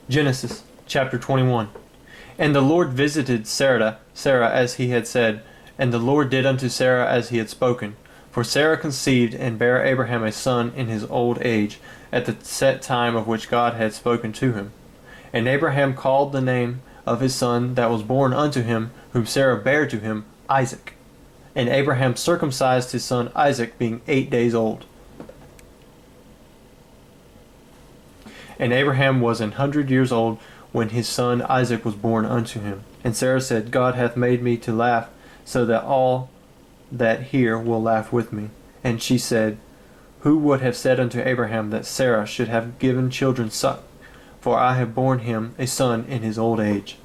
Genesis chapter 21. And the Lord visited Sarah as he had said, and the Lord did unto Sarah as he had spoken. For Sarah conceived and bare Abraham a son in his old age, at the set time of which God had spoken to him. And Abraham called the name of his son that was born unto him, whom Sarah bare to him, Isaac. And Abraham circumcised his son Isaac, being 8 days old. And Abraham was 100 years old when his son Isaac was born unto him. And Sarah said, God hath made me to laugh, so that all that hear will laugh with me. And she said, Who would have said unto Abraham that Sarah should have given children suck? For I have borne him a son in his old age.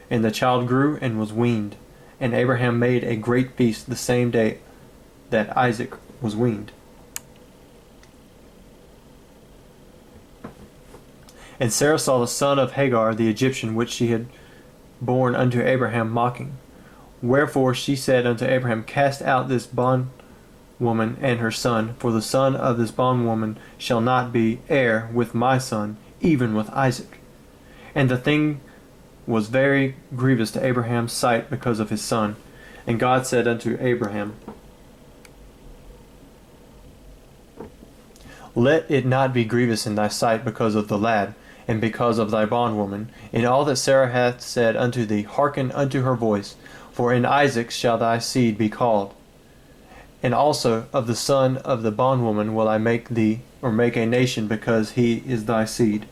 And the child grew and was weaned. And Abraham made a great feast the same day that Isaac was weaned. And Sarah saw the son of Hagar the Egyptian, which she had borne unto Abraham, mocking. Wherefore she said unto Abraham, Cast out this bondwoman and her son, for the son of this bondwoman shall not be heir with my son, even with Isaac. And the thing was very grievous to Abraham's sight because of his son. And God said unto Abraham, Let it not be grievous in thy sight because of the lad, and because of thy bondwoman. In all that Sarah hath said unto thee, hearken unto her voice, for in Isaac shall thy seed be called. And also of the son of the bondwoman will I make thee, or make a nation, because he is thy seed.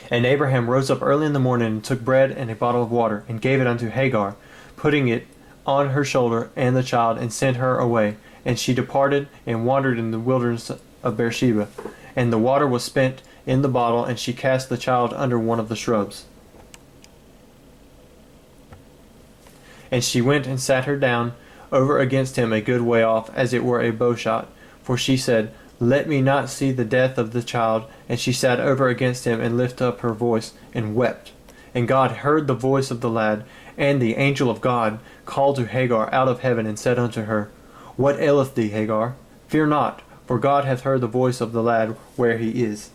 And Abraham rose up early in the morning, and took bread and a bottle of water, and gave it unto Hagar, putting it on her shoulder and the child, and sent her away. And she departed and wandered in the wilderness of Beersheba. And the water was spent in the bottle, and she cast the child under one of the shrubs. And she went and sat her down over against him a good way off, as it were a bowshot. For she said, Let me not see the death of the child. And she sat over against him, and lifted up her voice, and wept. And God heard the voice of the lad. And the angel of God called to Hagar out of heaven, and said unto her, What aileth thee, Hagar? Fear not, for God hath heard the voice of the lad where he is.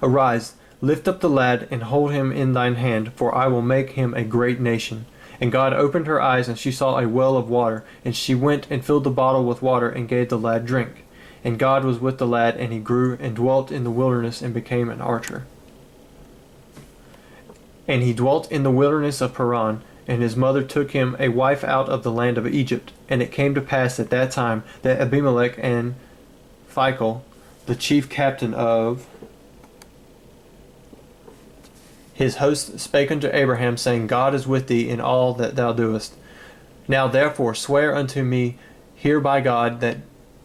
Arise, lift up the lad, and hold him in thine hand, for I will make him a great nation. And God opened her eyes, and she saw a well of water. And she went and filled the bottle with water, and gave the lad drink. And God was with the lad, and he grew, and dwelt in the wilderness, and became an archer. And he dwelt in the wilderness of Paran. And his mother took him a wife out of the land of Egypt. And it came to pass at that time that Abimelech and Phicol, the chief captain of his host, spake unto Abraham, saying, God is with thee in all that thou doest. Now therefore swear unto me here by God that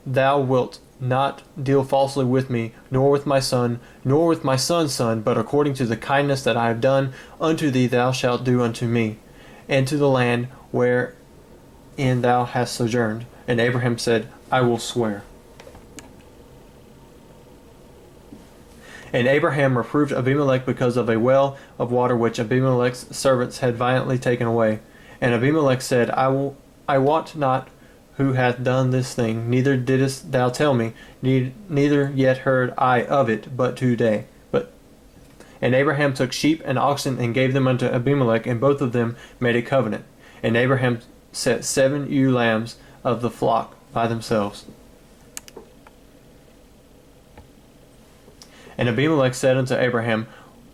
thou wilt not deal falsely with me, nor with my son, nor with my son's son, but according to the kindness that I have done unto thee thou shalt do unto me, and to the land wherein thou hast sojourned. And Abraham said, I will swear. And Abraham reproved Abimelech because of a well of water which Abimelech's servants had violently taken away. And Abimelech said, I wot not who hath done this thing, neither didst thou tell me, neither yet heard I of it, but today. And Abraham took sheep and oxen, and gave them unto Abimelech, and both of them made a covenant. And Abraham set 7 ewe lambs of the flock by themselves. And Abimelech said unto Abraham,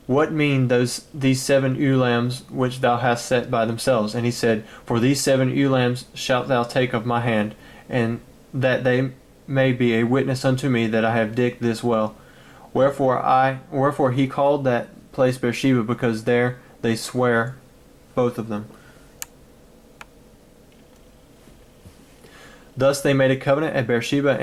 What mean these 7 ewe lambs which thou hast set by themselves? And he said, For these 7 ewe lambs shalt thou take of my hand, and that they may be a witness unto me that I have digged this well. Wherefore he called that place Beersheba, because there they swear, both of them. Thus they made a covenant at Beersheba,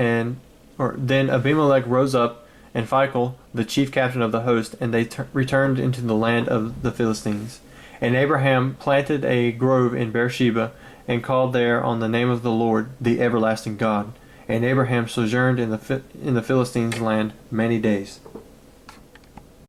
then Abimelech rose up, and Phicol, the chief captain of the host, and they returned into the land of the Philistines. And Abraham planted a grove in Beersheba, and called there on the name of the Lord, the everlasting God. And Abraham sojourned in the Philistines' land many days.